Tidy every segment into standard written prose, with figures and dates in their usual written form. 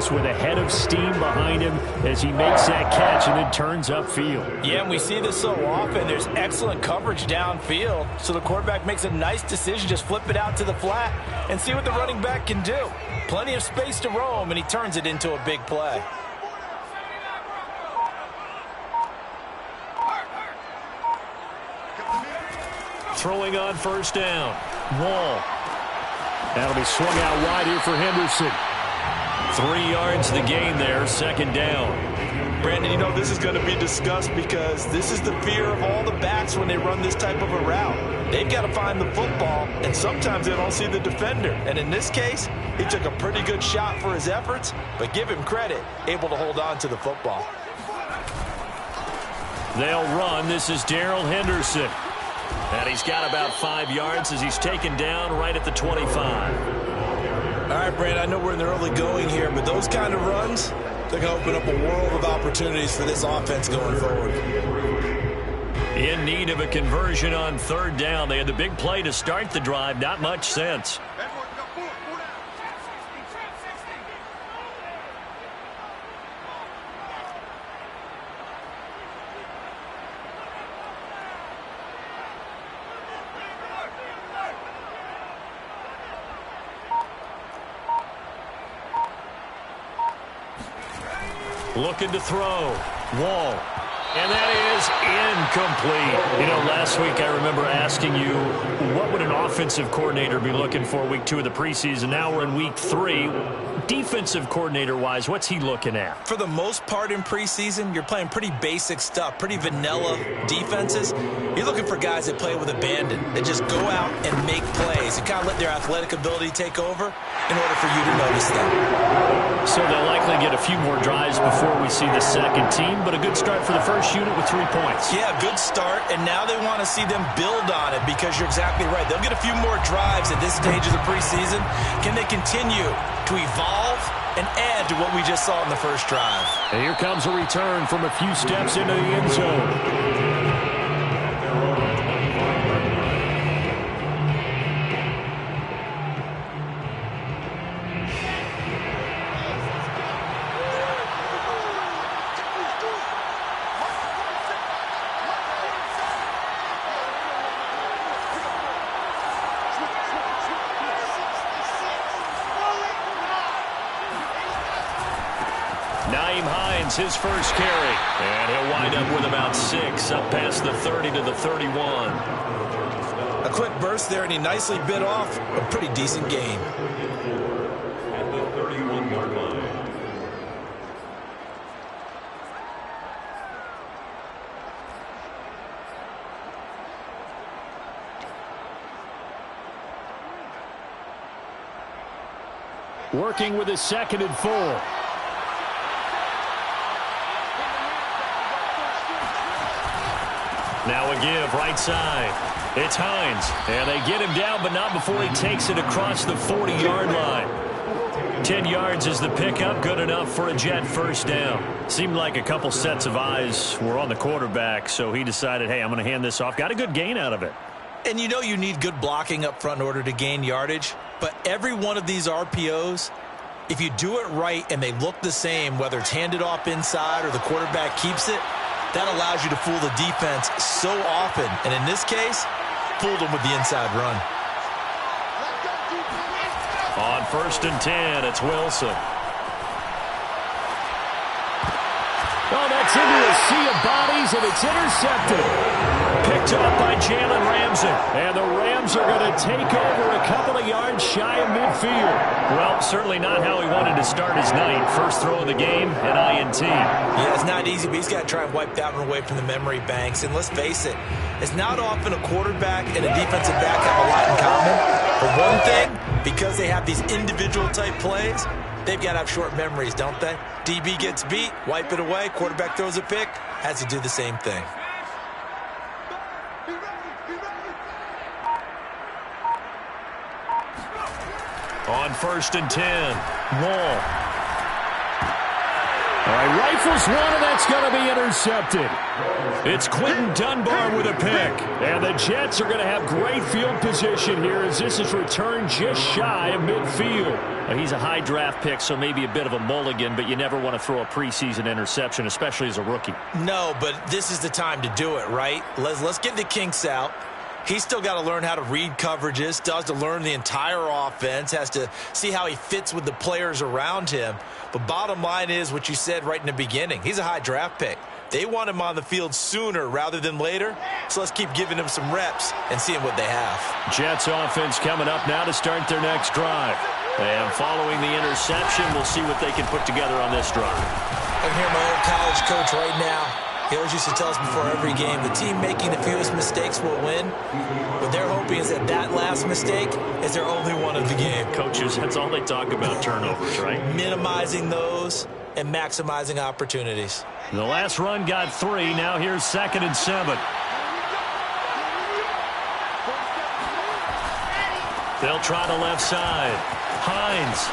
this with a head of steam behind him as he makes that catch and then turns upfield. Yeah, and we see this so often. There's excellent coverage downfield, so the quarterback makes a nice decision. Just flip it out to the flat and see what the running back can do. Plenty of space to roam, and he turns it into a big play. Throwing on first down. Wall. That'll be swung out wide here for Henderson. 3 yards the gain there, second down. Brandon, you know this is going to be discussed because this is the fear of all the backs when they run this type of a route. They've got to find the football, and sometimes they don't see the defender. And in this case, he took a pretty good shot for his efforts, but give him credit, able to hold on to the football. They'll run. This is Darrell Henderson. And he's got about 5 yards as he's taken down right at the 25. All right, Brandon, I know we're in the early going here, but those kind of runs, they're going to open up a world of opportunities for this offense going forward. In need of a conversion on third down. They had the big play to start the drive. Not much sense. Looking to throw. Wall. And that is incomplete. You know, last week I remember asking you, what would an offensive coordinator be looking for week 2 of the preseason? Now we're in week 3. Defensive coordinator-wise, what's he looking at? For the most part in preseason, you're playing pretty basic stuff, pretty vanilla defenses. You're looking for guys that play with abandon, that just go out and make plays and kind of let their athletic ability take over in order for you to notice them. So they'll likely get a few more drives before we see the second team, but a good start for the first unit with 3 points. Yeah, good start, and now they want to see them build on it because you're exactly right. They'll get a few more drives at this stage of the preseason. Can they continue to evolve and add to what we just saw in the first drive? And here comes a return from a few steps into the end zone. His first carry, and he'll wind up with about 6 up past the 30 to the 31. A quick burst there, and he nicely bit off a pretty decent gain. At the 31-yard line. Working with his second and 4. Now a give, right side. It's Hines. And they get him down, but not before he takes it across the 40-yard line. 10 yards is the pickup, good enough for a Jet first down. Seemed like a couple sets of eyes were on the quarterback, so he decided, hey, I'm going to hand this off. Got a good gain out of it. And you know you need good blocking up front in order to gain yardage, but every one of these RPOs, if you do it right and they look the same, whether it's handed off inside or the quarterback keeps it, that allows you to fool the defense so often. And in this case, fooled them with the inside run. On first and 10, it's Wilson. Oh, that's into a sea of bodies, and it's intercepted. Picked up by Jalen Ramsey. And the Rams are going to take over a couple of yards shy of midfield. Well, certainly not how he wanted to start his night. First throw of the game, an INT. Yeah, it's not easy, but he's got to try and wipe that one away from the memory banks. And let's face it, it's not often a quarterback and a defensive back have a lot in common. For one thing, because they have these individual type plays, they've got to have short memories, don't they? DB gets beat, wipe it away, quarterback throws a pick, has to do the same thing. On first and 10, Wall. All right, right rifles one, and that's going to be intercepted. It's Quentin Dunbar with a pick. And the Jets are going to have great field position here as this is returned just shy of midfield. He's a high draft pick, so maybe a bit of a mulligan, but you never want to throw a preseason interception, especially as a rookie. No, but this is the time to do it, right? Let's get the kinks out. He's still got to learn how to read coverages, still has to learn the entire offense, has to see how he fits with the players around him. But bottom line is what you said right in the beginning. He's a high draft pick. They want him on the field sooner rather than later, so let's keep giving him some reps and seeing what they have. Jets offense coming up now to start their next drive. And following the interception, we'll see what they can put together on this drive. I can hear my old college coach right now. He always used to tell us before every game, the team making the fewest mistakes will win. What they're hoping is that that last mistake is their only one of the game. Coaches, that's all they talk about, turnovers, right? Minimizing those and maximizing opportunities. The last run got 3. Now here's 2nd and 7. They'll try the left side. Hines.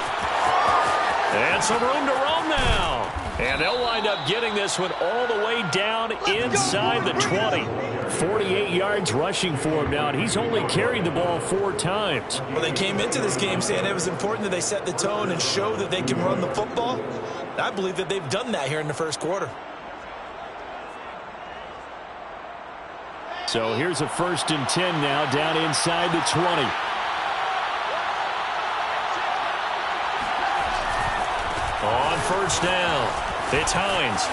And some room to roam now. And they'll wind up getting this one all the way down inside the 20. 48 yards rushing for him now, and he's only carried the ball 4 times. Well, they came into this game saying it was important that they set the tone and show that they can run the football. I believe that they've done that here in the first quarter. So here's a 1st and 10 now down inside the 20. On 1st down, it's Hines.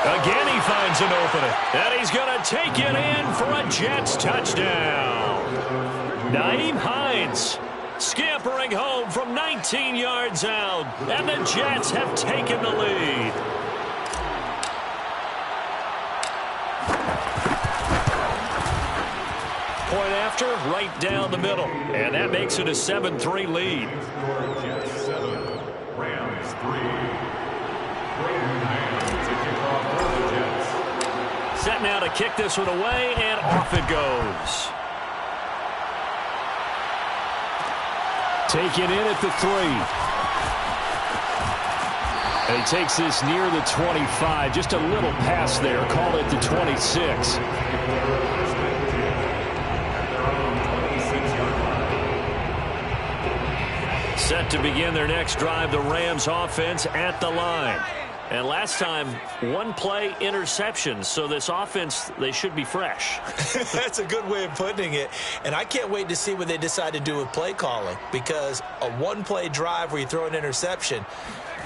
Again, he finds an opening. And he's going to take it in for a Jets touchdown. Nyheim Hines scampering home from 19 yards out. And the Jets have taken the lead. Point after, right down the middle. And that makes it a 7-3 lead. Set now to kick this one away, and off it goes. Taken in at the 3. And he takes this near the 25. Just a little pass there. Call it the 26. Set to begin their next drive, the Rams offense at the line. And last time, 1-play interception. So this offense, they should be fresh. That's a good way of putting it. And I can't wait to see what they decide to do with play calling. Because a 1-play drive where you throw an interception,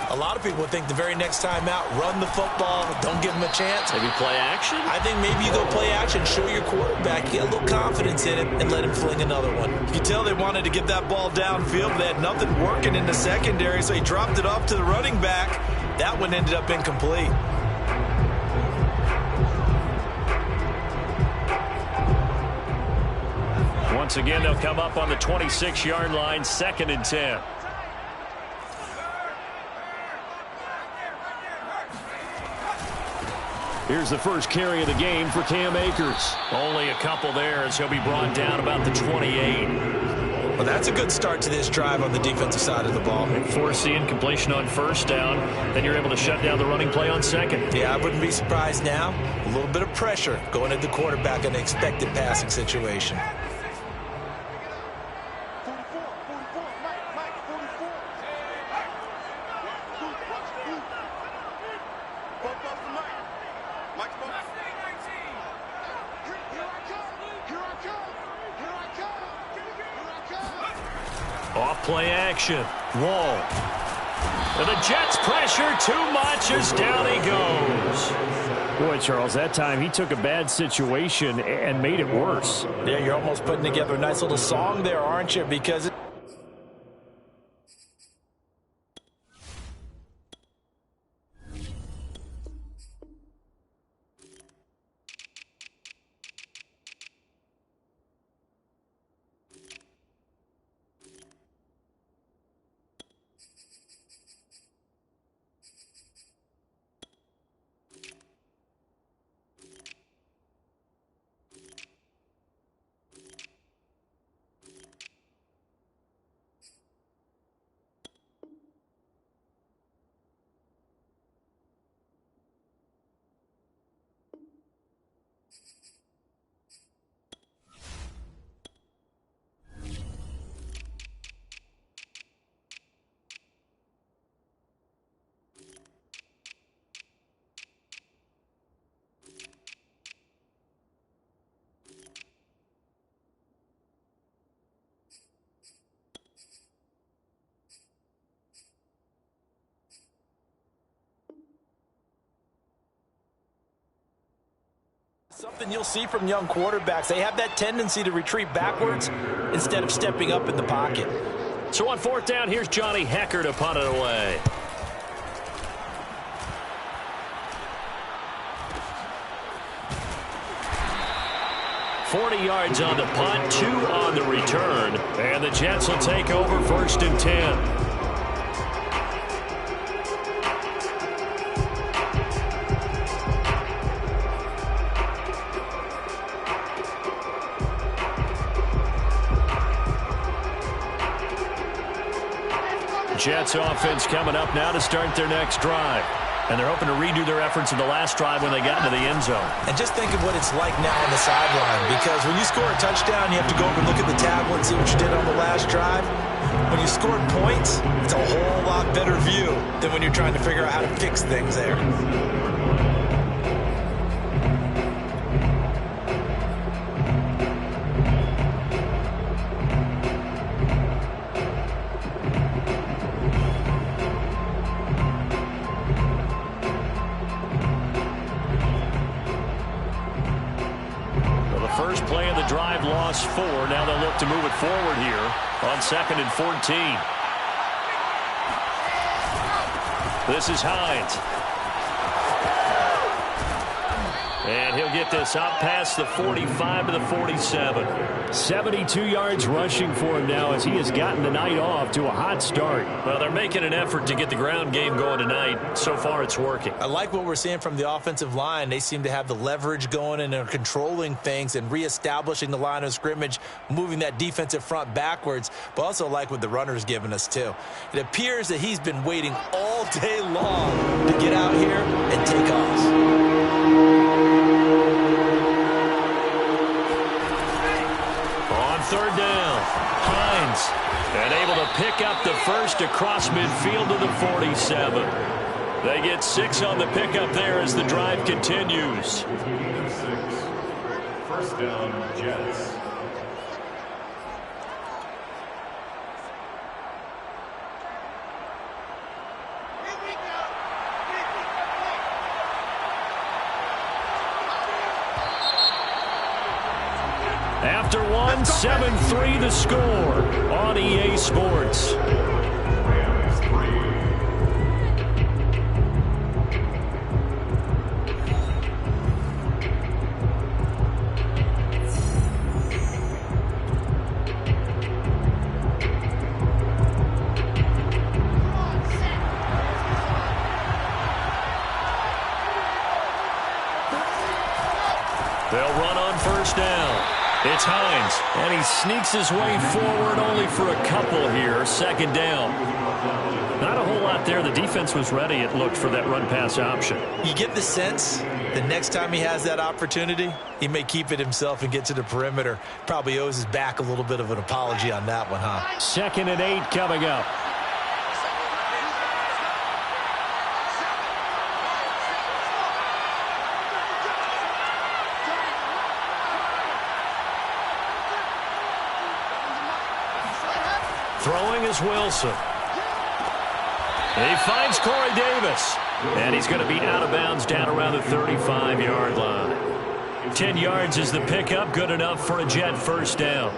a lot of people think the very next time out, run the football, don't give them a chance. Maybe play action? I think maybe you go play action, show your quarterback, get a little confidence in him, and let him fling another one. You can tell they wanted to get that ball downfield, but they had nothing working in the secondary, so he dropped it off to the running back. That one ended up incomplete. Once again, they'll come up on the 26-yard line, 2nd and 10. Here's the first carry of the game for Cam Akers. Only a couple there as he'll be brought down about the 28. Well, that's a good start to this drive on the defensive side of the ball. And force the incompletion on 1st down. Then you're able to shut down the running play on 2nd. Yeah, I wouldn't be surprised now. A little bit of pressure going at the quarterback in an expected passing situation. Off play action. Wall. And the Jets pressure too much as down he goes. Boy, Charles, that time he took a bad situation and made it worse. Yeah, you're almost putting together a nice little song there, aren't you? Because Something you'll see from young quarterbacks. They have that tendency to retreat backwards instead of stepping up in the pocket. So on fourth down, here's Johnny Hecker to punt it away. $40 yards on the punt, 2 on the return. And the Jets will take over 1st and 10. Jets offense coming up now to start their next drive. And they're hoping to redo their efforts in the last drive when they got into the end zone. And just think of what it's like now on the sideline, because when you score a touchdown, you have to go over and look at the tablet and see what you did on the last drive. When you scored points, it's a whole lot better view than when you're trying to figure out how to fix things there. First play of the drive, lost 4. Now they'll look to move it forward here on 2nd and 14. This is Hines. And he'll get this out past the 45 to the 47. 72 yards rushing for him now as he has gotten the night off to a hot start. Well, they're making an effort to get the ground game going tonight. So far, it's working. I like what we're seeing from the offensive line. They seem to have the leverage going and they're controlling things and reestablishing the line of scrimmage, moving that defensive front backwards, but also like what the runner's giving us, too. It appears that he's been waiting all day long to get out here and take off. Third down, Hines, and able to pick up the first across midfield to the 47. They get 6 on the pickup there as the drive continues. 1st down, Jets. After one, 7-3 the score on EA Sports. They'll run on 1st down. It's Hines, and he sneaks his way forward only for a couple here. 2nd down. Not a whole lot there. The defense was ready, it looked, for that run-pass option. You get the sense the next time he has that opportunity, he may keep it himself and get to the perimeter. Probably owes his back a little bit of an apology on that one, huh? 2nd and 8 coming up. Throwing is Wilson. He finds Corey Davis. And he's going to be out of bounds down around the 35-yard line. 10 yards is the pickup. Good enough for a Jet 1st down.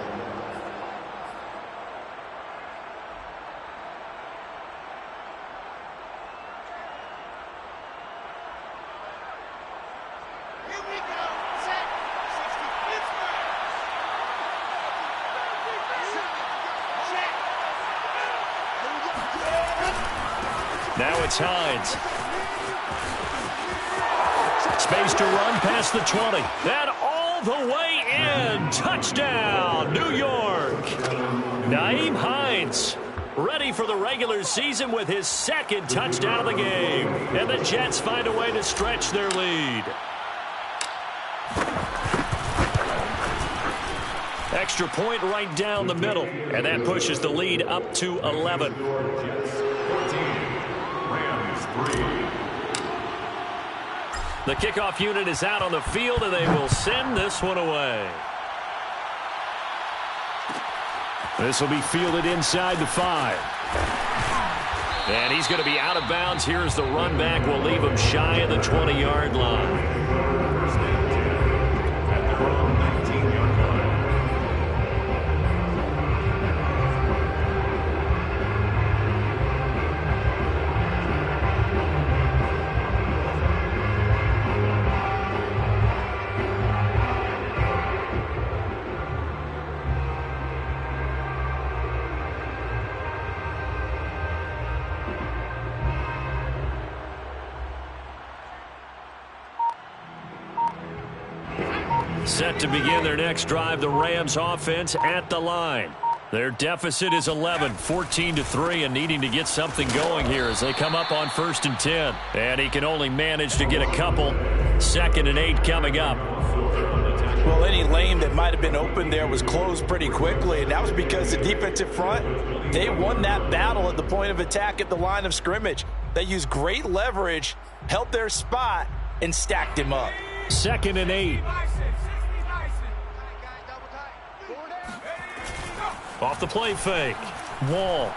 Now it's Hines. Space to run past the 20. And all the way in. Touchdown, New York. Nyheim Hines ready for the regular season with his 2nd touchdown of the game. And the Jets find a way to stretch their lead. Extra point right down the middle. And that pushes the lead up to 11. The kickoff unit is out on the field, and they will send this one away. This will be fielded inside the 5. And he's going to be out of bounds. Here's the run back. We'll leave him shy of the 20-yard line. Set to begin their next drive, the Rams offense at the line. Their deficit is 11, 14-3, and needing to get something going here as they come up on 1st and 10. And he can only manage to get a couple. 2nd and 8 coming up. Well, any lane that might have been open there was closed pretty quickly, and that was because the defensive front, they won that battle at the point of attack at the line of scrimmage. They used great leverage, held their spot, and stacked him up. 2nd and 8. Off the play fake. Wall.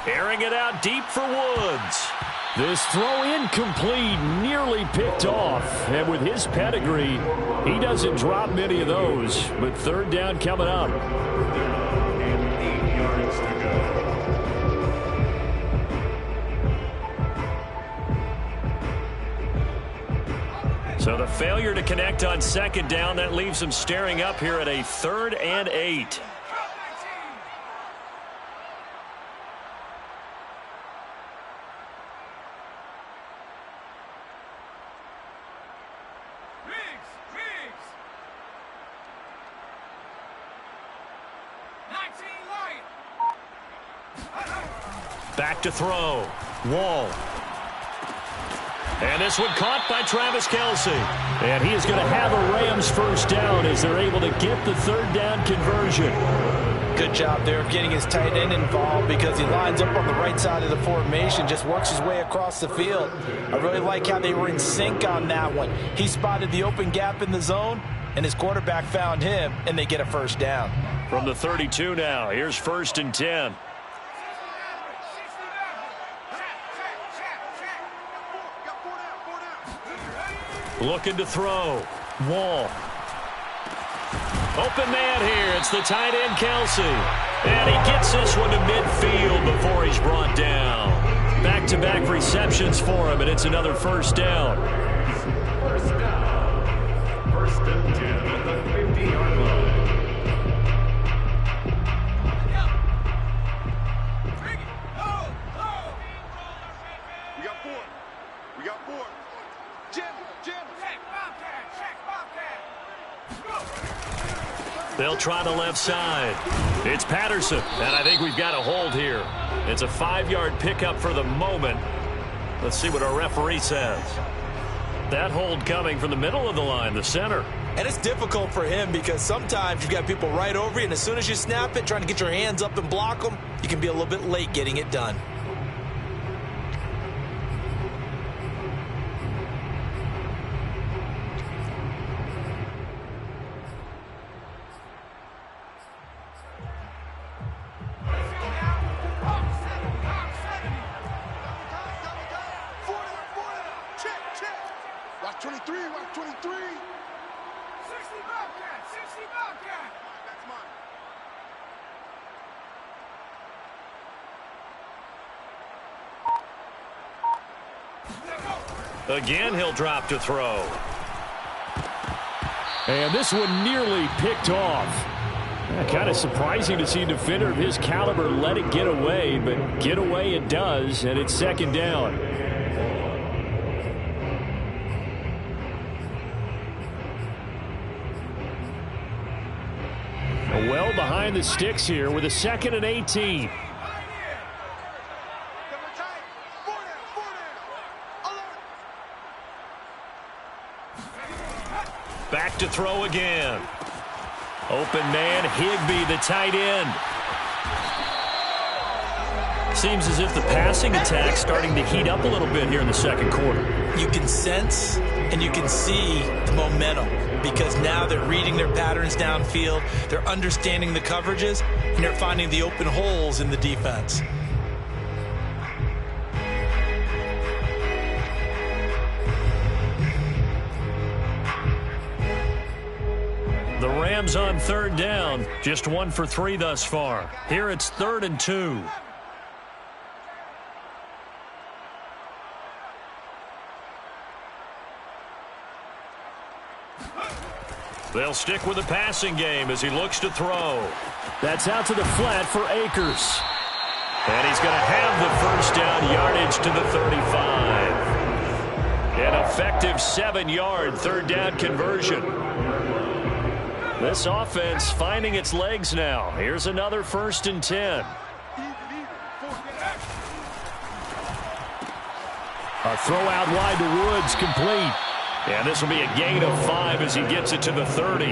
Airing it out deep for Woods. This throw incomplete, nearly picked off. And with his pedigree, he doesn't drop many of those. But 3rd down coming up. So the failure to connect on 2nd down, that leaves him staring up here at a 3rd and 8. Back to throw. Wall. And this one caught by Travis Kelce. And he is going to have a Rams 1st down as they're able to get the 3rd down conversion. Good job there of getting his tight end involved because he lines up on the right side of the formation, just works his way across the field. I really like how they were in sync on that one. He spotted the open gap in the zone, and his quarterback found him, and they get a 1st down. From the 32 now, here's 1st and 10. Looking to throw. Wall. Open man here. It's the tight end, Kelce. And he gets this one to midfield before he's brought down. Back-to-back receptions for him, and it's another 1st down. 1st and 10 at the 50-yard line. We got 4. We got 4. Jim. They'll try the left side. It's Patterson, and I think we've got a hold here. It's a 5-yard pickup for the moment. Let's see what our referee says. That hold coming from the middle of the line, the center. And it's difficult for him because sometimes you've got people right over you, and as soon as you snap it, trying to get your hands up and block them, you can be a little bit late getting it done. Watch 23, watch 23. 60 Bobcat, 60 Bobcat. That's mine. Again, he'll drop to throw. And this one nearly picked off. Kind of surprising to see a defender of his caliber let it get away, but get away it does, and it's 2nd down. Well behind the sticks here with a 2nd and 18. Back to throw again. Open man, Higbee, the tight end. Seems as if the passing attack's starting to heat up a little bit here in the 2nd quarter. You can sense and you can see the momentum because now they're reading their patterns downfield, they're understanding the coverages, and they're finding the open holes in the defense. The Rams on 3rd down, just 1 for 3 thus far. Here it's 3rd and 2. They'll stick with the passing game as he looks to throw. That's out to the flat for Akers. And he's going to have the 1st down, yardage to the 35. An effective 7-yard 3rd down conversion. This offense finding its legs now. Here's another 1st and 10. A throw out wide to Woods, complete. And this will be a gain of 5 as he gets it to the 30.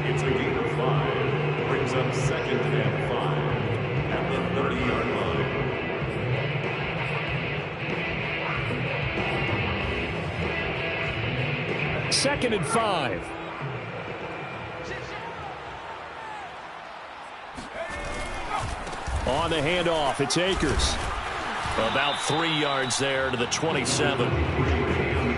It's a gain of 5. Brings up 2nd and 5 at the 30-yard line. Second and 5. On the handoff, it's Akers. About 3 yards there to the 27.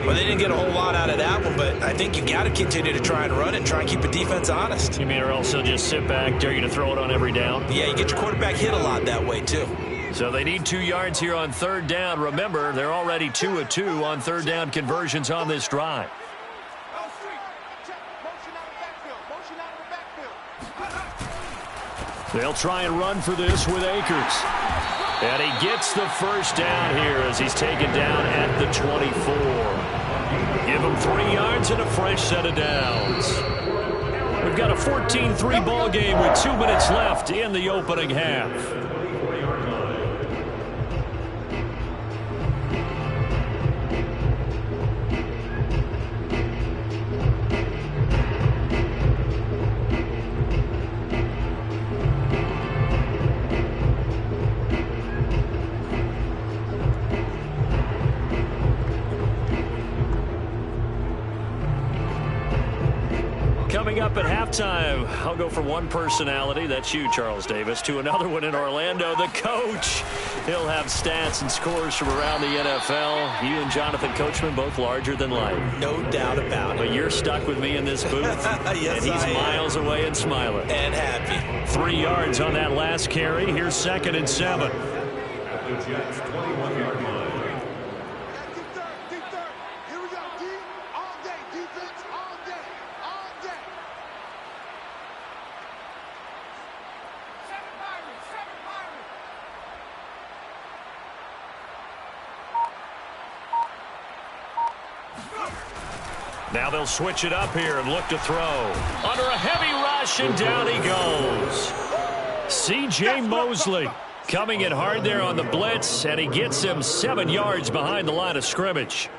Well, they didn't get a whole lot out of that one, but I think you got to continue to try and run it and try and keep the defense honest. You mean or else they'll just sit back, dare you to throw it on every down? Yeah, you get your quarterback hit a lot that way, too. So they need 2 yards here on 3rd down. Remember, they're already 2 of 2 on 3rd down conversions on this drive. They'll try and run for this with Akers. And he gets the 1st down here as he's taken down at the 24. Give him 3 yards and a fresh set of downs. We've got a 14-3 ball game with 2 minutes left in the opening half. Coming up at halftime, I'll go from one personality, that's you, Charles Davis, to another one in Orlando, the coach. He'll have stats and scores from around the NFL. You and Jonathan Coachman, both larger than life. No doubt about it. But you're stuck with me in this booth, yes, and he's miles away and smiling. And happy. 3 yards on that last carry. Here's 2nd and 7. At the Jets' 21-yard line. Now they'll switch it up here and look to throw. Under a heavy rush, and down he goes. C.J. Mosley coming in hard there on the blitz, and he gets him 7 yards behind the line of scrimmage.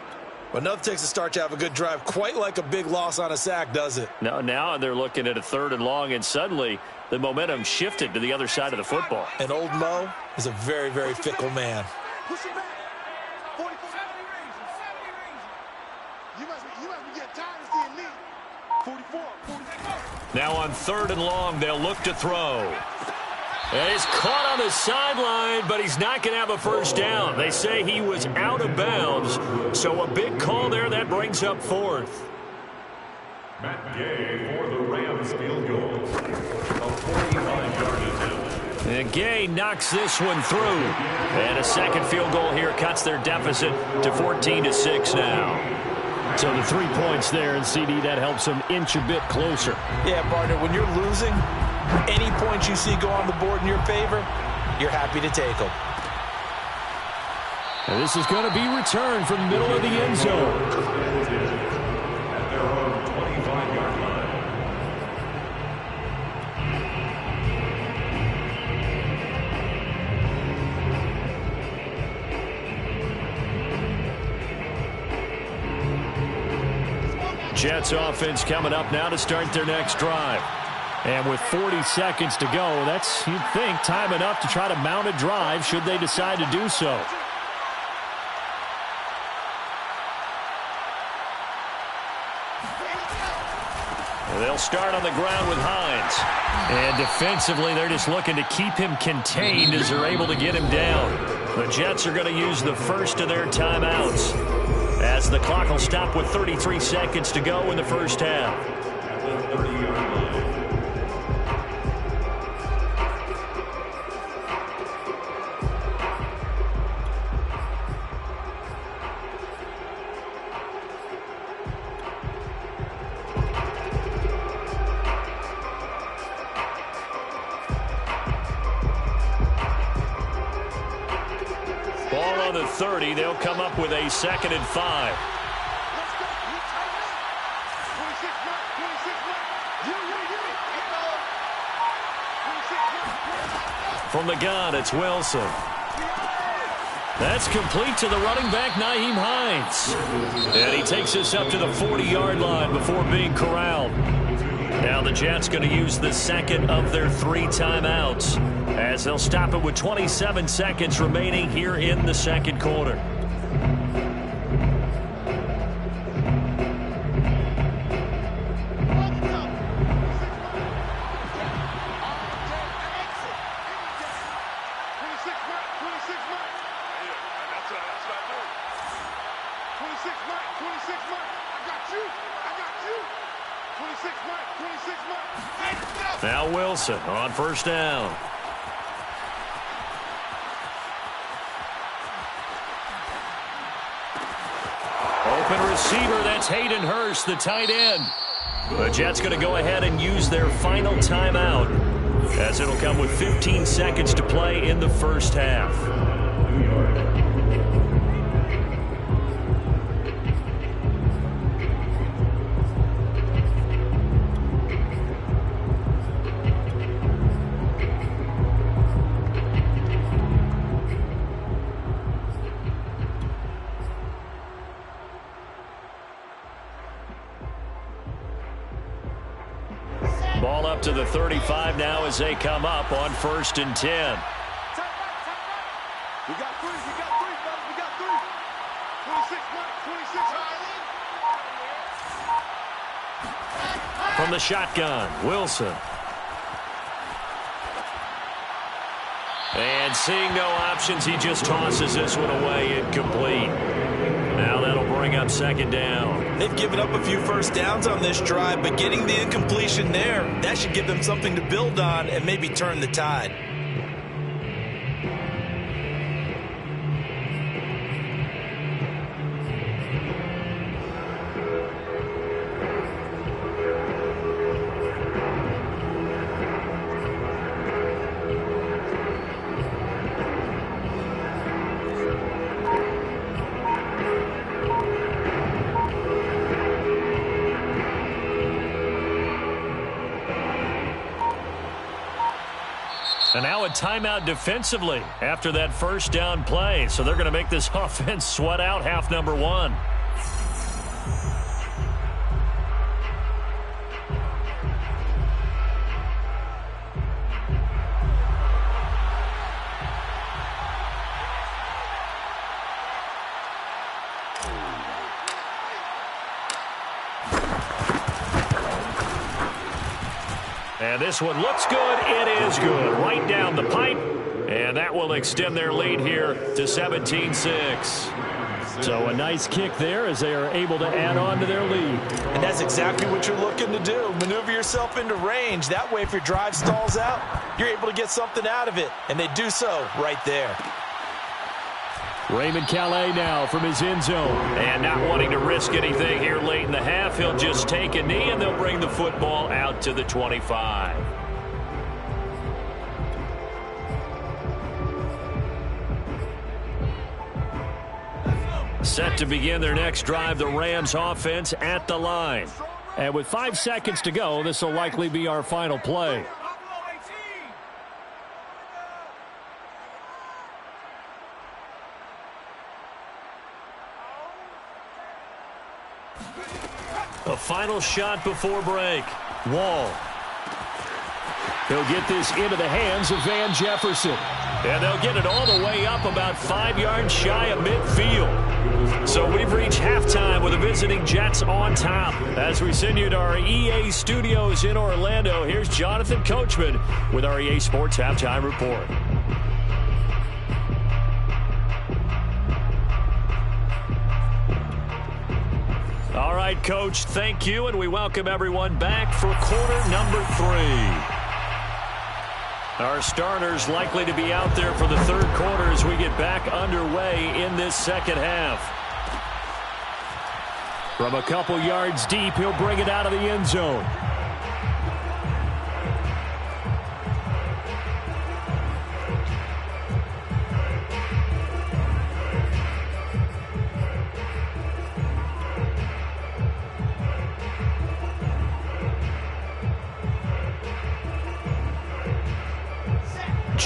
Well, nothing takes a start to have a good drive quite like a big loss on a sack, does it? No, now they're looking at a 3rd and long, and suddenly the momentum shifted to the other side of the football. And old Mo is a very, very fickle man. Push it back. 40, 70 range. You must be getting tired of seeing me. 44, 44. Now on 3rd and long, they'll look to throw. And he's caught on the sideline, but he's not going to have a 1st down. They say he was out of bounds, so a big call there that brings up 4th. Matt Gay for the Rams field goal. A 45-yard attempt. And Gay knocks this one through. And a second field goal here cuts their deficit to 14-6 now. So the 3 points there, and CD, that helps them inch a bit closer. Yeah, partner, when you're losing, any points you see go on the board in your favor, you're happy to take them. And this is going to be returned from the middle of the end zone. At their own 25-yard line. Jets offense coming up now to start their next drive. And with 40 seconds to go, that's, you'd think, time enough to try to mount a drive should they decide to do so. They'll start on the ground with Hines. And defensively, they're just looking to keep him contained as they're able to get him down. The Jets are going to use the first of their timeouts, as the clock will stop with 33 seconds to go in the first half. At the 30-yard line. Ball on the 30. They'll come up with a 2nd and 5. From the gun, it's Wilson. That's complete to the running back, Nyheim Hines. And he takes us up to the 40-yard line before being corralled. Now the Jets going to use the second of their 3 timeouts as they'll stop it with 27 seconds remaining here in the second quarter. Now Wilson on first down. Open receiver, that's Hayden Hurst, the tight end. The Jets going to go ahead and use their final timeout as it'll come with 15 seconds to play in the first half. Ball up to the 35 now as they come up on 1st and 10. We got 3, fellas. We got 3. 26, 26. From the shotgun, Wilson. And seeing no options, he just tosses this one away incomplete. Now that'll bring up 2nd down. They've given up a few first downs on this drive, but getting the incompletion there, that should give them something to build on and maybe turn the tide. And now a timeout defensively after that first down play. So they're going to make this offense sweat out half number 1. And this one looks good. It is good. Right down the pipe. And that will extend their lead here to 17-6. So a nice kick there as they are able to add on to their lead. And that's exactly what you're looking to do. Maneuver yourself into range. That way if your drive stalls out, you're able to get something out of it. And they do so right there. Raymond Calais now from his end zone. And not wanting to risk anything here late in the half, he'll just take a knee and they'll bring the football out to the 25. Set to begin their next drive, the Rams offense at the line. And with 5 seconds to go, this will likely be our final play. A final shot before break. Wall. He'll get this into the hands of Van Jefferson. And they'll get it all the way up about 5 yards shy of midfield. So we've reached halftime with the visiting Jets on top. As we send you to our EA studios in Orlando, here's Jonathan Coachman with our EA Sports Halftime Report. All right, Coach, thank you, and we welcome everyone back for quarter number 3. Our starters likely to be out there for the third quarter as we get back underway in this second half. From a couple yards deep, he'll bring it out of the end zone.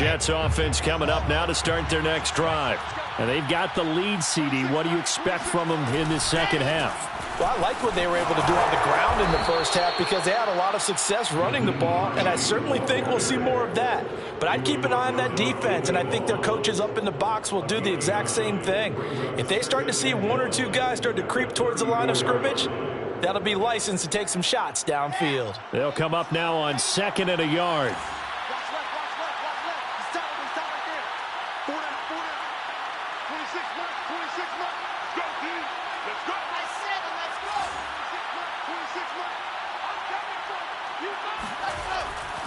Jets offense coming up now to start their next drive. And they've got the lead, CD. What do you expect from them in this second half? Well, I like what they were able to do on the ground in the first half because they had a lot of success running the ball, and I certainly think we'll see more of that. But I'd keep an eye on that defense, and I think their coaches up in the box will do the exact same thing. If they start to see one or two guys start to creep towards the line of scrimmage, that'll be licensed to take some shots downfield. They'll come up now on 2nd and a yard.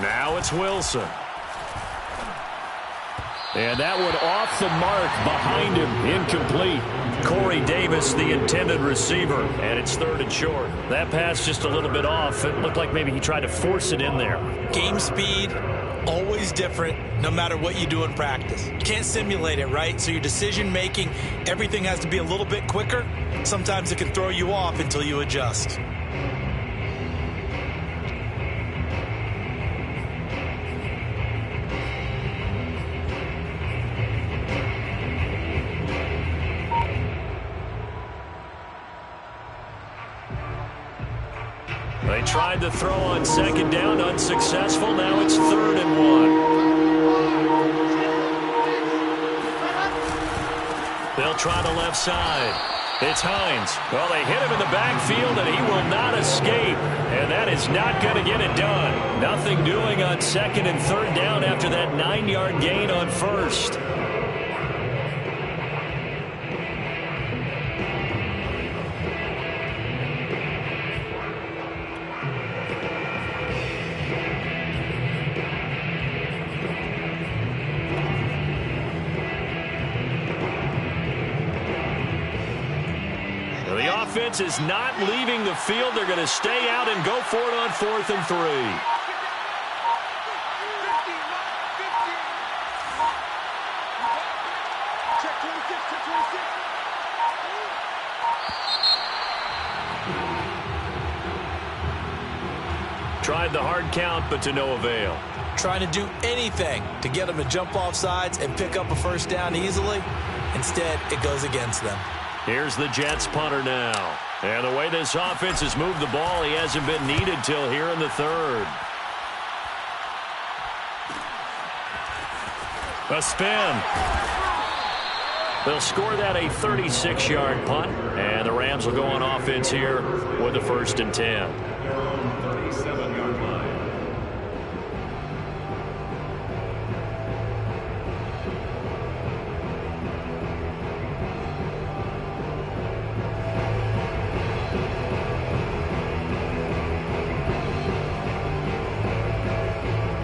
Now it's Wilson. And that one off the mark behind him. Incomplete. Corey Davis, the intended receiver. And it's 3rd and short. That pass just a little bit off. It looked like maybe he tried to force it in there. Game speed, always different, no matter what you do in practice. You can't simulate it, right? So your decision making, everything has to be a little bit quicker. Sometimes it can throw you off until you adjust. They tried to throw on 2nd down, unsuccessful. Now it's 3rd and 1. They'll try the left side. It's Hines. Well, they hit him in the backfield, and he will not escape. And that is not going to get it done. Nothing doing on 2nd and 3rd down after that 9-yard gain on 1st. The offense is not leaving the field. They're going to stay out and go for it on 4th and 3. Tried the hard count, but to no avail. Trying to do anything to get them to jump off sides and pick up a 1st down easily. Instead, it goes against them. Here's the Jets punter now. And the way this offense has moved the ball, he hasn't been needed till here in the 3rd. A spin. They'll score that a 36-yard punt. And the Rams will go on offense here with a 1st and 10. 37-yard line.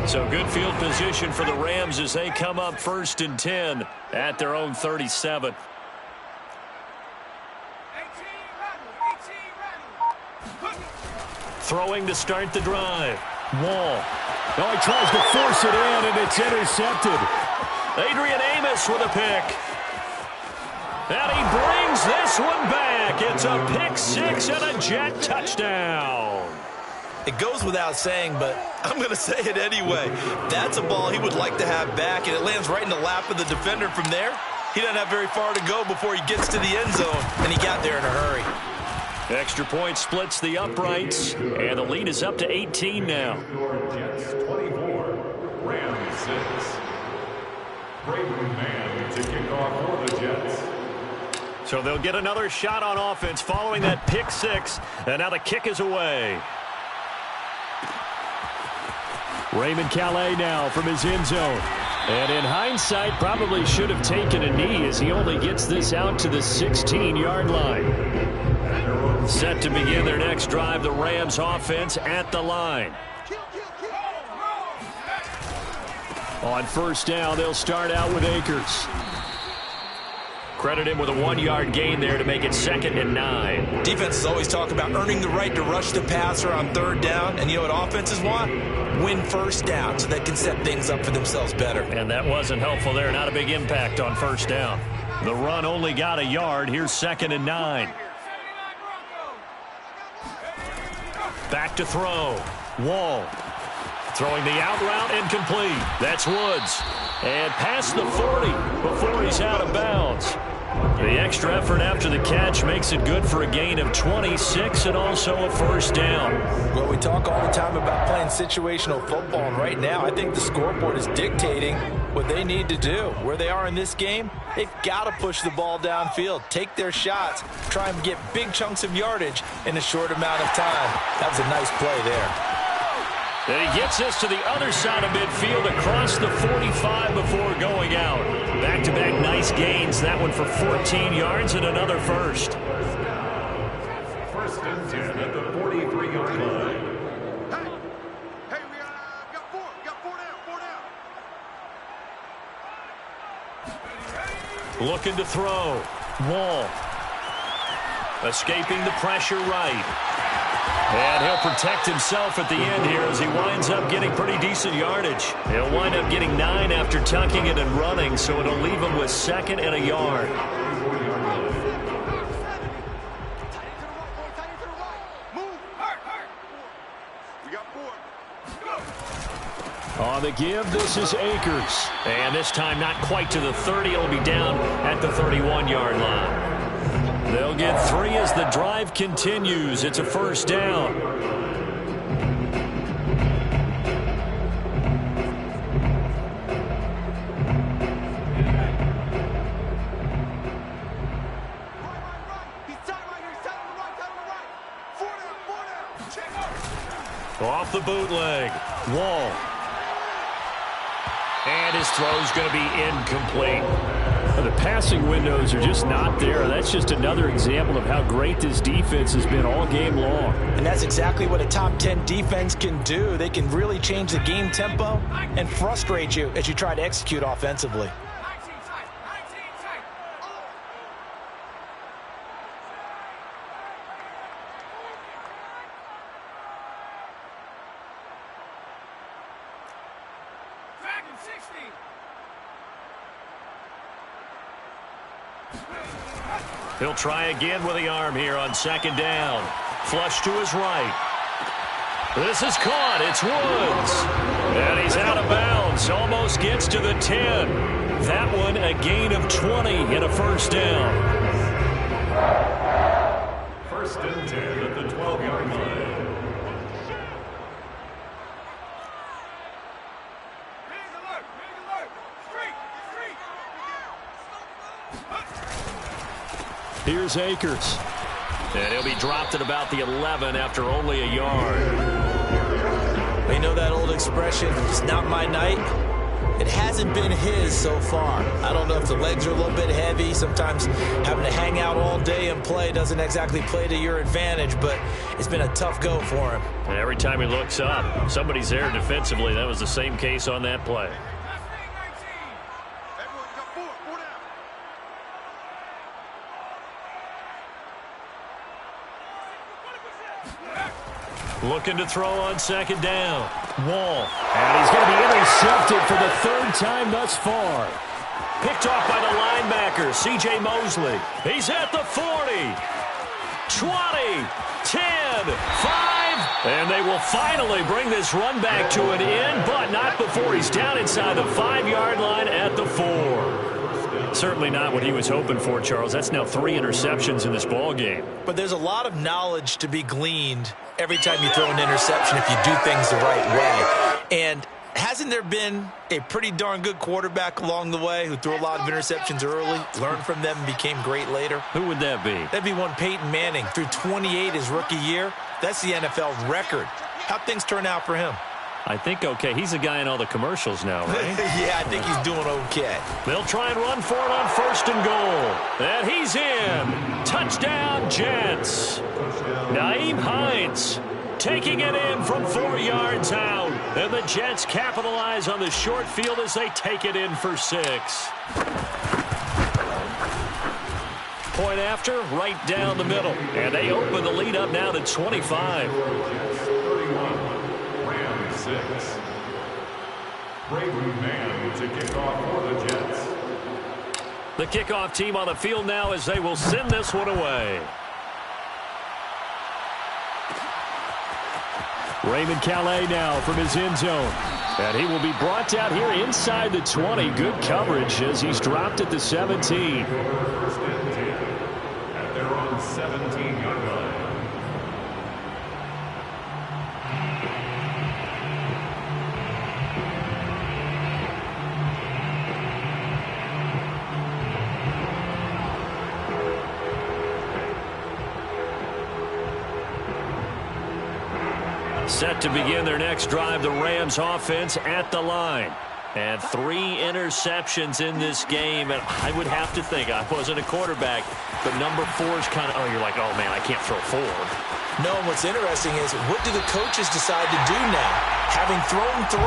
So good field position for the Rams as they come up 1st and 10 at their own 37. Throwing to start the drive. Wall. Oh, he tries to force it in, and it's intercepted. Adrian Amos with a pick. And he brings this one back. It's a pick 6 and a Jet touchdown. It goes without saying, but I'm going to say it anyway. That's a ball he would like to have back, and it lands right in the lap of the defender from there. He doesn't have very far to go before he gets to the end zone, and he got there in a hurry. Extra point splits the uprights, and the lead is up to 18 now. Jets 24, Rams 6. Brayton Mann to kick off for the Jets. So they'll get another shot on offense following that pick 6, and now the kick is away. Raymond Calais now from his end zone. And in hindsight, probably should have taken a knee as he only gets this out to the 16-yard line. Set to begin their next drive, the Rams offense at the line. On 1st down, they'll start out with Akers. Credit him with a 1-yard gain there to make it 2nd and 9. Defenses always talk about earning the right to rush the passer on 3rd down. And you know what offenses want? Win 1st down so they can set things up for themselves better. And that wasn't helpful there. Not a big impact on 1st down. The run only got a yard. Here's 2nd and 9. Back to throw. Wall. Throwing the out route incomplete. That's Woods. And past the 40 before he's out of bounds. The extra effort after the catch makes it good for a gain of 26 and also a first down. Well, we talk all the time about playing situational football, and right now I think the scoreboard is dictating what they need to do. Where they are in this game, they've got to push the ball downfield, take their shots, try and get big chunks of yardage in a short amount of time. That was a nice play there. And he gets us to the other side of midfield across the 45 before going out. Back-to-back nice gains. That one for 14 yards and another first. First and 10 at the 43-yard line. Hey, we got four. Got four down. Looking to throw. Wall. Escaping the pressure right. And he'll protect himself at the end here as he winds up getting pretty decent yardage. He'll wind up getting 9 after tucking it and running, so it'll leave him with 2nd and a yard. We got 4. On the give, this is Akers. And this time not quite to the 30. It'll be down at the 31-yard line. They'll get 3 as the drive continues. It's a first down. Off the bootleg. Wall. And his throw's going to be incomplete. The passing windows are just not there. That's just another example of how great this defense has been all game long. And that's exactly what a top 10 defense can do. They can really change the game tempo and frustrate you as you try to execute offensively. He'll try again with the arm here on 2nd down. Flush to his right. This is caught. It's Woods. And he's out of bounds. Almost gets to the 10. That one a gain of 20 and a first down. First and 10 at the 12-yard line. Here's Akers. And he'll be dropped at about the 11 after only a yard. You know that old expression, it's not my night? It hasn't been his so far. I don't know if the legs are a little bit heavy. Sometimes having to hang out all day and play doesn't exactly play to your advantage, but it's been a tough go for him. And every time he looks up, somebody's there defensively. That was the same case on that play. Looking to throw on 2nd down. Wall. And he's going to be intercepted for the 3rd time thus far. Picked off by the linebacker, C.J. Mosley. He's at the 40, 20, 10, 5. And they will finally bring this run back to an end, but not before he's down inside the 5-yard line at the 4. Certainly not what he was hoping for, Charles. That's now 3 interceptions in this ball game. But there's a lot of knowledge to be gleaned every time you throw an interception if you do things the right way. And hasn't there been a pretty darn good quarterback along the way who threw a lot of interceptions early, learned from them, and became great later? Who would that be? That'd be one Peyton Manning. Threw 28 his rookie year. That's the NFL record. How'd things turn out for him? I think okay. He's a guy in all the commercials now, right? Yeah, I think he's doing okay. They'll try and run for it on 1st and goal. And he's in. Touchdown, Jets. Nyheim Hines taking it in from 4 yards out. And the Jets capitalize on the short field as they take it in for 6. Point after, right down the middle. And they open the lead up now to 25. 6. Braden Mann to kick off for the Jets. The kickoff team on the field now as they will send this one away. Bgmcleod now from his end zone. And he will be brought out here inside the 20. Good coverage as he's dropped at the 17. First and 10 at their own 17-yard line. Set to begin their next drive, the Rams offense at the line. And 3 interceptions in this game. And I would have to think, I wasn't a quarterback, but number 4 is kind of, you're like, oh, man, I can't throw 4. No, and what's interesting is, what do the coaches decide to do now? Having thrown 3,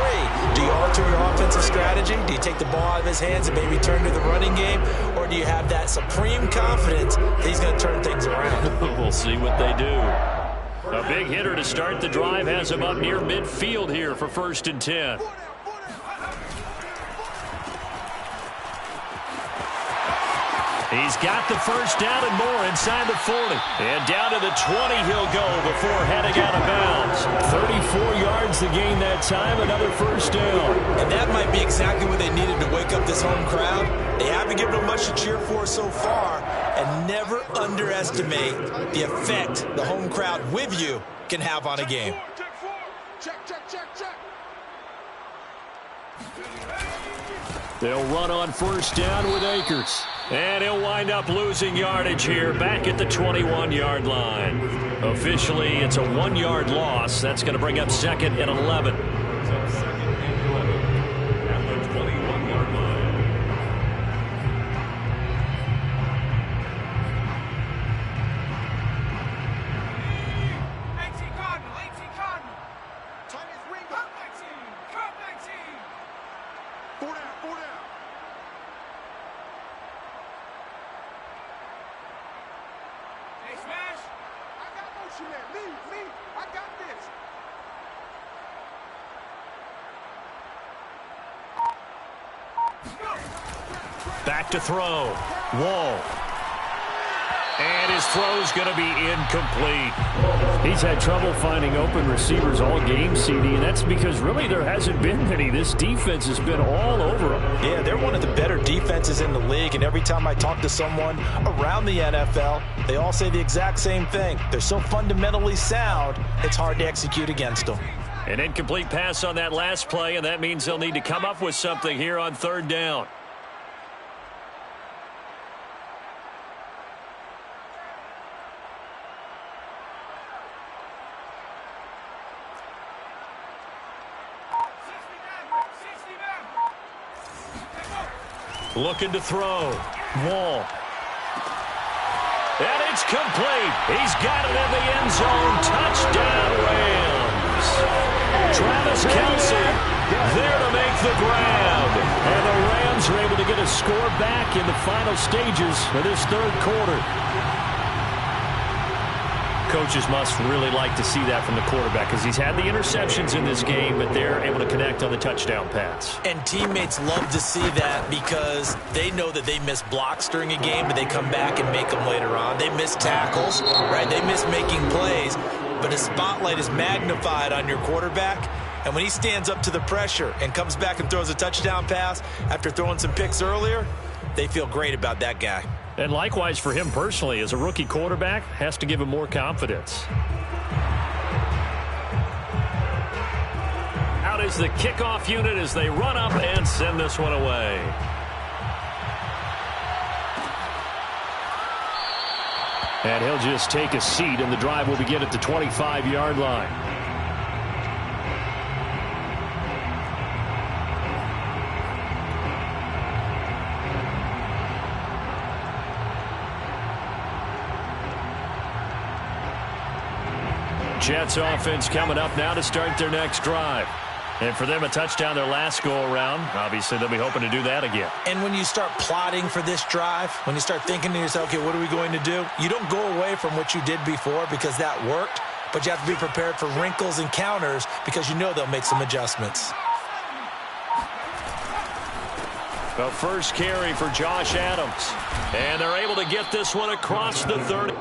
do you alter your offensive strategy? Do you take the ball out of his hands and maybe turn to the running game? Or do you have that supreme confidence that he's going to turn things around? We'll see what they do. A big hitter to start the drive has him up near midfield here for 1st and 10. He's got the first down and more inside the 40. And down to the 20 he'll go before heading out of bounds. 34 yards to gain that time, another first down. And that might be exactly what they needed to wake up this home crowd. They haven't given them much to cheer for so far. And never underestimate the effect the home crowd with you can have on a game. Check, check, check, check. They'll run on first down with Akers. And he'll wind up losing yardage here back at the 21-yard line. Officially, it's a 1-yard loss. That's going to bring up 2nd and 11. Brings up 2nd and 11 at the 21-yard line. Tight as ring. Come back team. 4 down, 4 down. Hey, Smash. I got motion there. Leave. I got this. Back to throw. Wall. And his throw's going to be incomplete. He's had trouble finding open receivers all game, CD, and that's because really there hasn't been many. This defense has been all over them. Yeah, they're one of the better defenses in the league, and every time I talk to someone around the NFL, they all say the exact same thing. They're so fundamentally sound, it's hard to execute against them. An incomplete pass on that last play, and that means they'll need to come up with something here on 3rd down. Looking to throw. Wall. And it's complete. He's got it in the end zone. Touchdown, Rams. Travis Kelce there to make the grab. And the Rams are able to get a score back in the final stages of this 3rd quarter. Coaches must really like to see that from the quarterback because he's had the interceptions in this game, but they're able to connect on the touchdown pass. And teammates love to see that because they know that they miss blocks during a game, but they come back and make them later on. They miss tackles, right? They miss making plays, but the spotlight is magnified on your quarterback. And when he stands up to the pressure and comes back and throws a touchdown pass after throwing some picks earlier, they feel great about that guy. And likewise for him personally, as a rookie quarterback, has to give him more confidence. Out is the kickoff unit as they run up and send this one away. And he'll just take a seat, and the drive will begin at the 25-yard line. Jets offense coming up now to start their next drive. And for them, a touchdown their last go-around. Obviously, they'll be hoping to do that again. And when you start plotting for this drive, when you start thinking to yourself, okay, what are we going to do? You don't go away from what you did before because that worked, but you have to be prepared for wrinkles and counters because you know they'll make some adjustments. The first carry for Josh Adams. And they're able to get this one across the 30.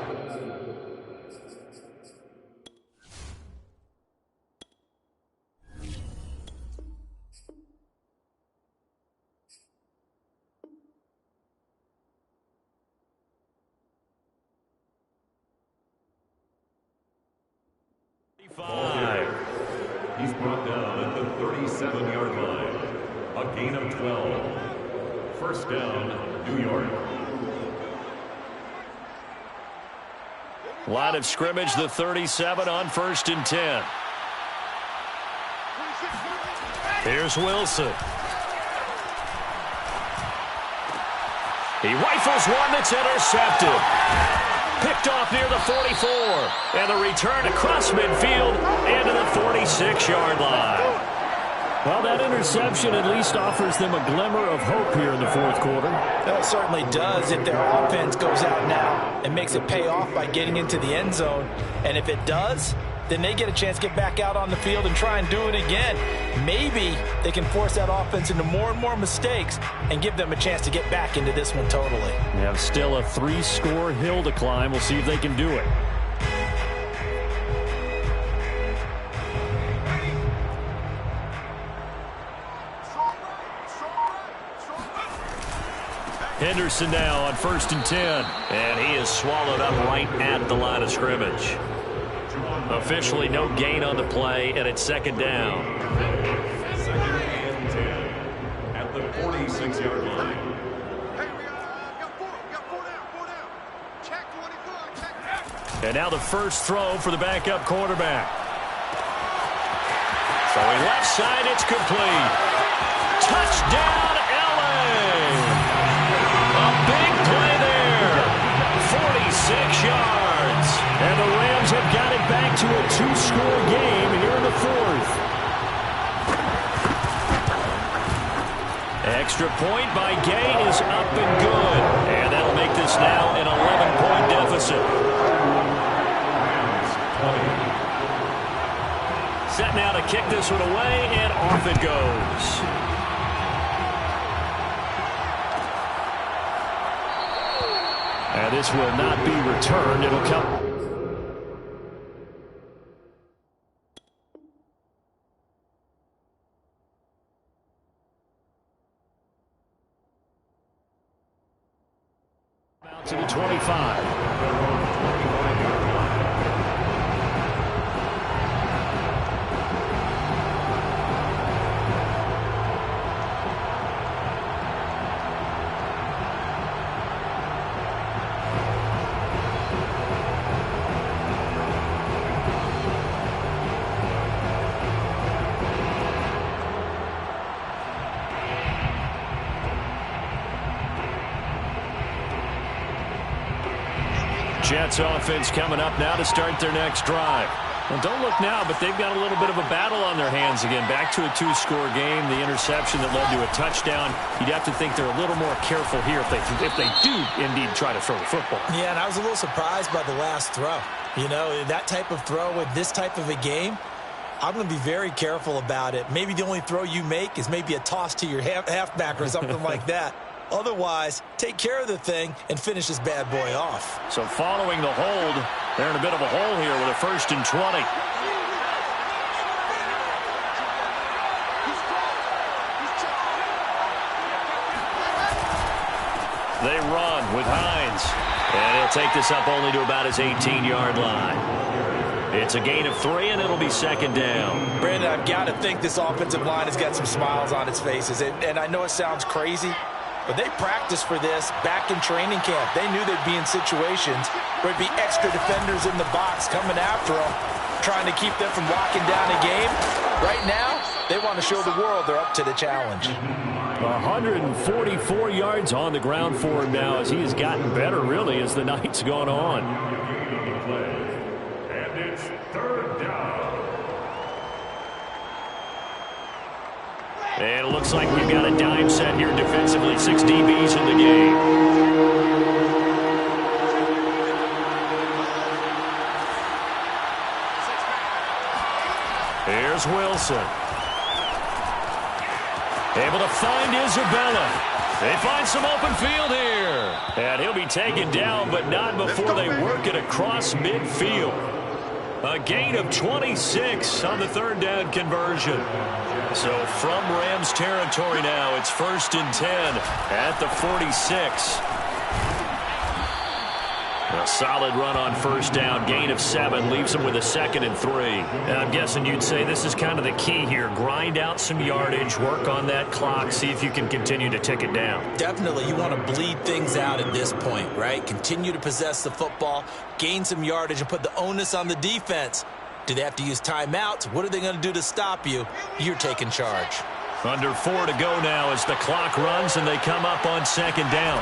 5. He's brought down at the 37-yard line. A gain of 12. First down, New York. Line of scrimmage, the 37 on 1st and 10. Here's Wilson. He rifles one that's intercepted. Picked off near the 44. And the return across midfield and to the 46-yard line. Well, that interception at least offers them a glimmer of hope here in the fourth quarter. It certainly does if their offense goes out now and makes it pay off by getting into the end zone. And if it does, then they get a chance to get back out on the field and try and do it again. Maybe they can force that offense into more and more mistakes and give them a chance to get back into this one totally. They have still a 3-score hill to climb. We'll see if they can do it. Henderson now on 1st and 10. And he is swallowed up right at the line of scrimmage. Officially no gain on the play, and it's 2nd down. 2nd and 10 at the 46-yard line. Hey, we got four down. Check 24, check. And now the first throw for the backup quarterback. So he left side, it's complete. Touchdown, LA! A big play there. 46 yards. And the Rams have got it back to a 2-score game here in the 4th. Extra point by Gay is up and good. And that'll make this now an 11-point deficit. Rams 20. Set now to kick this one away, and off it goes. And this will not be returned. It'll come. Out to the 25. Jets offense coming up now to start their next drive. Well, don't look now, but they've got a little bit of a battle on their hands again. Back to a 2-score game. The interception that led to a touchdown. You'd have to think they're a little more careful here if they do indeed try to throw the football. Yeah, and I was a little surprised by the last throw. You know, that type of throw with this type of a game, I'm going to be very careful about it. Maybe the only throw you make is maybe a toss to your halfback or something like that. Otherwise, take care of the thing and finish this bad boy off. So following the hold, they're in a bit of a hole here with a 1st and 20. They run with Hines. And he'll take this up only to about his 18-yard line. It's a gain of 3, and it'll be 2nd down. Brandon, I've got to think this offensive line has got some smiles on its faces. And I know it sounds crazy, but they practiced for this back in training camp. They knew they'd be in situations where it'd be extra defenders in the box coming after them, trying to keep them from locking down a game. Right now, they want to show the world they're up to the challenge. 144 yards on the ground for him now as he has gotten better, really, as the night's gone on. And it's 3rd down. And it looks like we've got a dime set here defensively. 6 DBs in the game. Here's Wilson. Able to find Isabella. They find some open field here. And he'll be taken down, but not before they work it across midfield. A gain of 26 on the 3rd down conversion. So from Rams territory now, it's 1st and 10 at the 46. A solid run on first down. Gain of 7 leaves him with a 2nd and 3. And I'm guessing you'd say this is kind of the key here. Grind out some yardage, work on that clock, see if you can continue to tick it down. Definitely. You want to bleed things out at this point, right? Continue to possess the football, gain some yardage, and put the onus on the defense. Do they have to use timeouts? What are they going to do to stop you? You're taking charge. Under 4 to go now as the clock runs and they come up on 2nd down.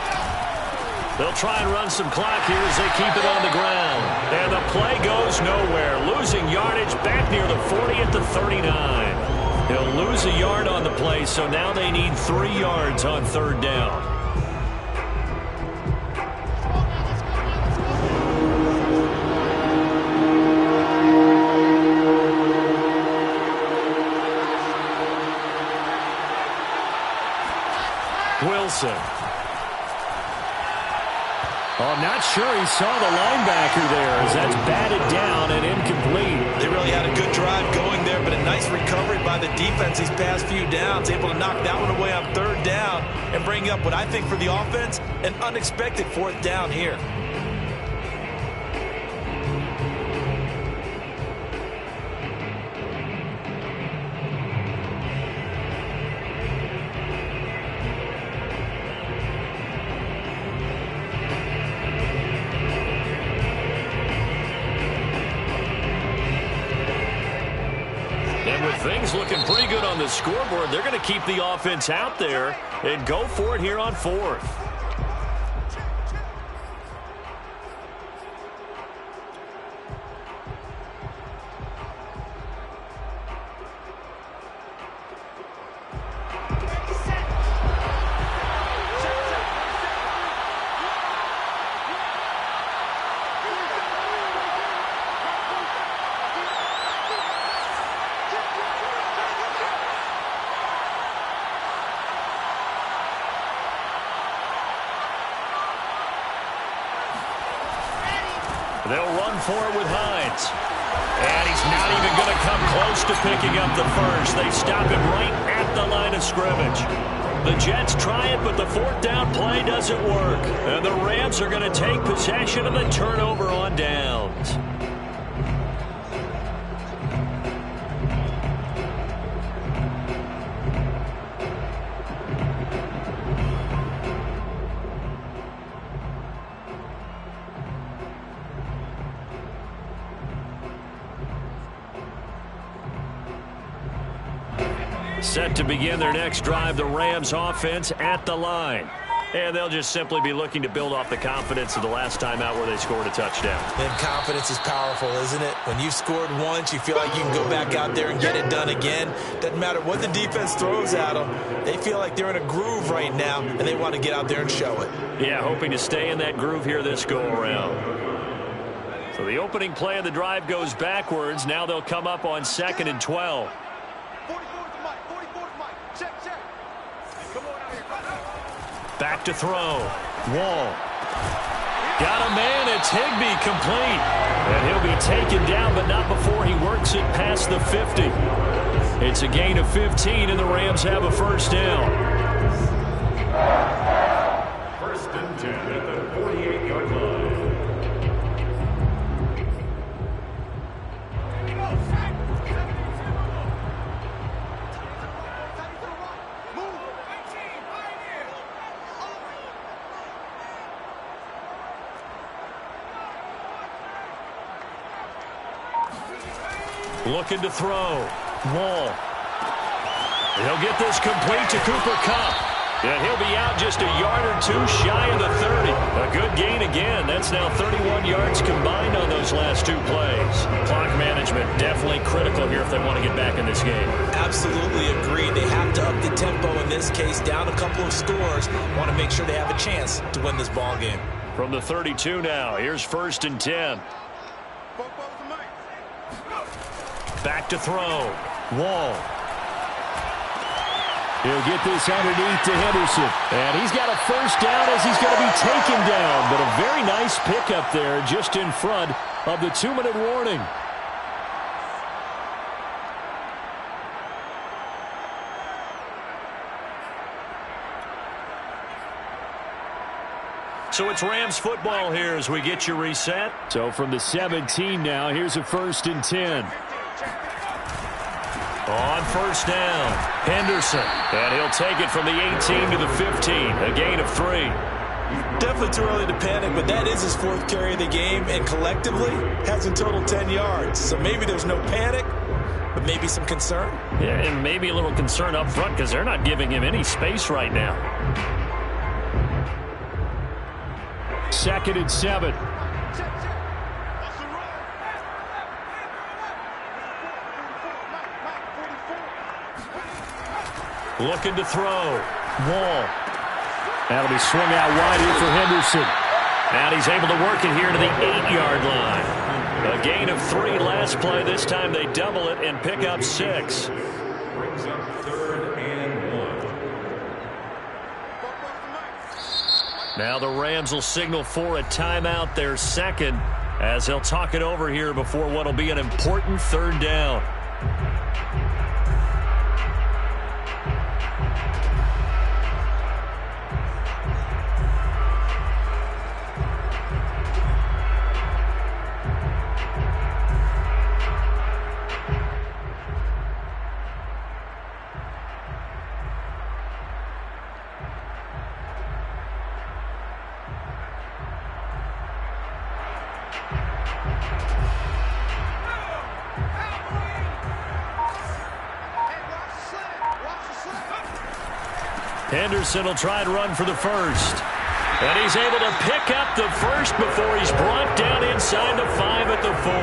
They'll try and run some clock here as they keep it on the ground. And the play goes nowhere. Losing yardage back near the 40 at the 39. He'll lose a yard on the play, so now they need 3 yards on 3rd down. Wilson. Oh, I'm not sure he saw the linebacker there as that's batted down and incomplete. They really had a good drive going there, but a nice recovery by the defense these past few downs. Able to knock that one away on 3rd down and bring up what I think for the offense, an unexpected 4th down here. Things looking pretty good on the scoreboard. They're going to keep the offense out there and go for it here on 4th. They'll run for it with Hines. And he's not even going to come close to picking up the first. They stop him right at the line of scrimmage. The Jets try it, but the 4th down play doesn't work. And the Rams are going to take possession of the turnover on downs. Set to begin their next drive, the Rams offense at the line. And they'll just simply be looking to build off the confidence of the last time out where they scored a touchdown. And confidence is powerful, isn't it? When you've scored once, you feel like you can go back out there and get it done again. Doesn't matter what the defense throws at them. They feel like they're in a groove right now, and they want to get out there and show it. Yeah, hoping to stay in that groove here this go-around. So the opening play of the drive goes backwards. Now they'll come up on 2nd and 12. Back to throw. Wall. Got a man. It's Higbee complete. And he'll be taken down, but not before he works it past the 50. It's a gain of 15, and the Rams have a 1st down. 1st and 10 at the 48-yard line. Looking to throw. Wall. He'll get this complete to Cooper Kupp. And he'll be out just a yard or 2 shy of the 30. A good gain again. That's now 31 yards combined on those last 2 plays. Clock management definitely critical here if they want to get back in this game. Absolutely agreed. They have to up the tempo in this case. Down a couple of scores. Want to make sure they have a chance to win this ball game. From the 32 now. Here's 1st and 10. Back to throw. Wall. He'll get this underneath to Henderson. And he's got a 1st down as he's going to be taken down. But a very nice pickup there just in front of the 2-minute warning. So it's Rams football here as we get you reset. So from the 17 now, here's a 1st and 10. On first down, Henderson. And he'll take it from the 18 to the 15, a gain of 3. Definitely too early to panic, but that is his 4th carry of the game, and collectively has in total 10 yards. So maybe there's no panic, but maybe some concern. Yeah, and maybe a little concern up front because they're not giving him any space right now. 2nd and 7. Looking to throw. Wall. That'll be swung out wide here for Henderson. And he's able to work it here to the 8-yard line. A gain of 3 last play. This time they double it and pick up 6. Brings up 3rd and 1. Now the Rams will signal for a timeout, their 2nd, as they'll talk it over here before what will be an important 3rd down. Henderson will try and run for the 1st. And he's able to pick up the 1st before he's brought down inside the 5 at the 4.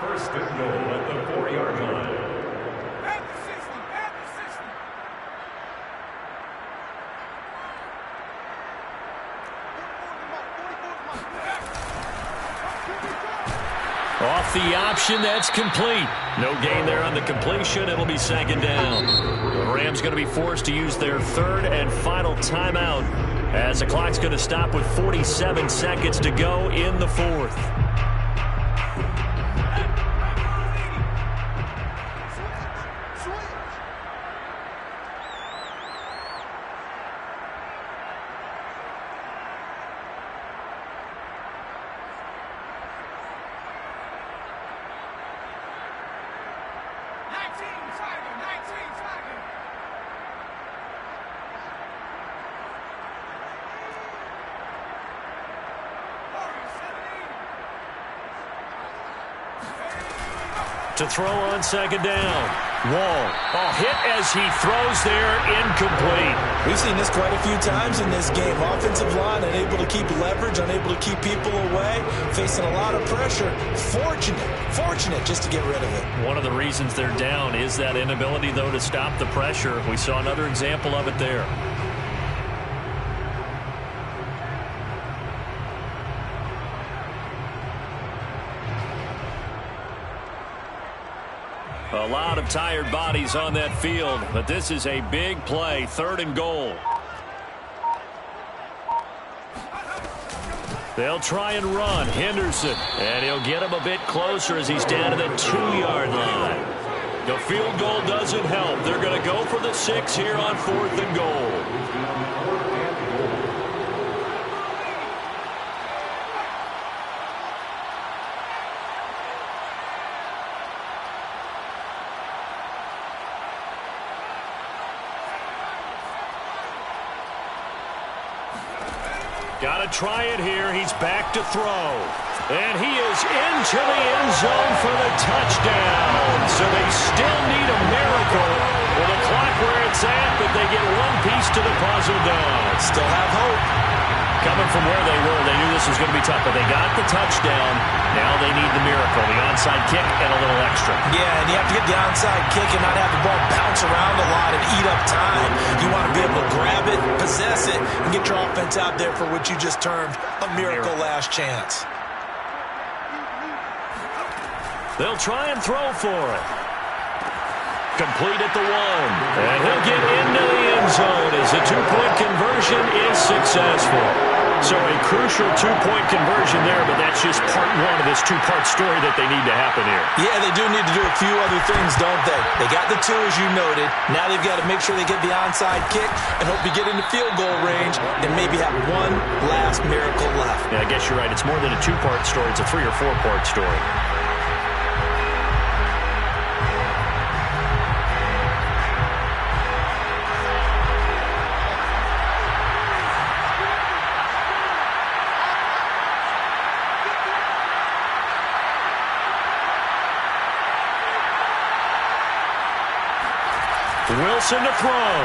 1st and goal at the 4-yard line. Off the option, that's complete. No gain there on the completion. It'll be 2nd down. The Rams going to be forced to use their 3rd and final timeout as the clock's going to stop with 47 seconds to go in the 4th. To throw on 2nd down. Wall. Hit as he throws there, incomplete. We've seen this quite a few times in this game. Offensive line unable to keep leverage, unable to keep people away, facing a lot of pressure. Fortunate just to get rid of it. One of the reasons they're down is that inability, though, to stop the pressure. We saw another example of it there. A lot of tired bodies on that field, but this is a big play, 3rd and goal. They'll try and run. Henderson, and he'll get him a bit closer as he's down to the 2-yard line. The field goal doesn't help. They're going to go for the 6 here on 4th and goal. Got to try it here. He's back to throw. And he is into the end zone for the touchdown. So they still need a miracle with the clock where it's at, but they get one piece to the puzzle down. Still have hope. Coming from where they were, they knew this was going to be tough, but they got the touchdown. Now they need the miracle, the onside kick and a little extra. Yeah, and you have to get the onside kick and not have the ball bounce around a lot and eat up time. You want to be able to grab it, possess it, and get your offense out there for what you just termed a miracle last chance. They'll try and throw for it. Complete at the 1. And he'll get into the end zone as the 2-point conversion is successful. So a crucial two-point conversion there, but that's just part one of this two-part story that they need to happen here. Yeah, they do need to do a few other things, don't they? They got the two, as you noted. Now they've got to make sure they get the onside kick and hope to get into field goal range and maybe have one last miracle left. Yeah, I guess you're right. It's more than a two-part story. It's a three- or four-part story. Wilson to throw.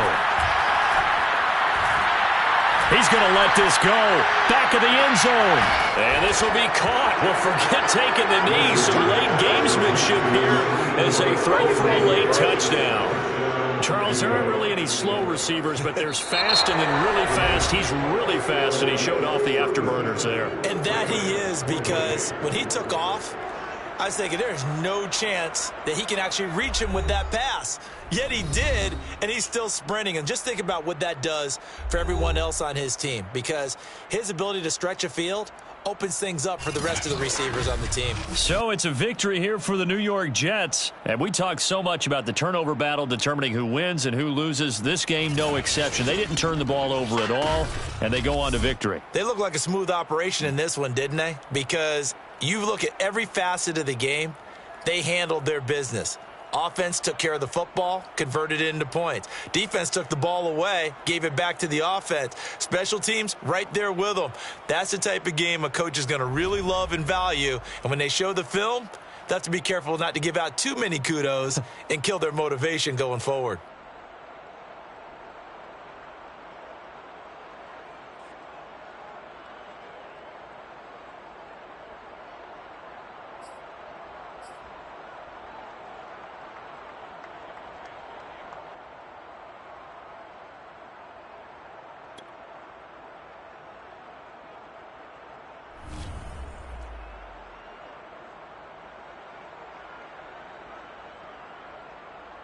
He's going to let this go. Back of the end zone. And this will be caught. Well, forget taking the knee. Some late gamesmanship here as they throw for a late touchdown. Charles, there aren't really any slow receivers, but there's fast and then really fast. He's really fast, and he showed off the afterburners there. And that he is, because when he took off, I was thinking there's no chance that he can actually reach him with that pass. Yet he did, and he's still sprinting. And just think about what that does for everyone else on his team, because his ability to stretch a field opens things up for the rest of the receivers on the team. So it's a victory here for the New York Jets. And we talk so much about the turnover battle determining who wins and who loses. This game, no exception. They didn't turn the ball over at all, and they go on to victory. They look like a smooth operation in this one, didn't they? Because you look at every facet of the game, they handled their business. Offense took care of the football, converted it into points. Defense took the ball away, gave it back to the offense. Special teams, right there with them. That's the type of game a coach is going to really love and value. And when they show the film, they have to be careful not to give out too many kudos and kill their motivation going forward.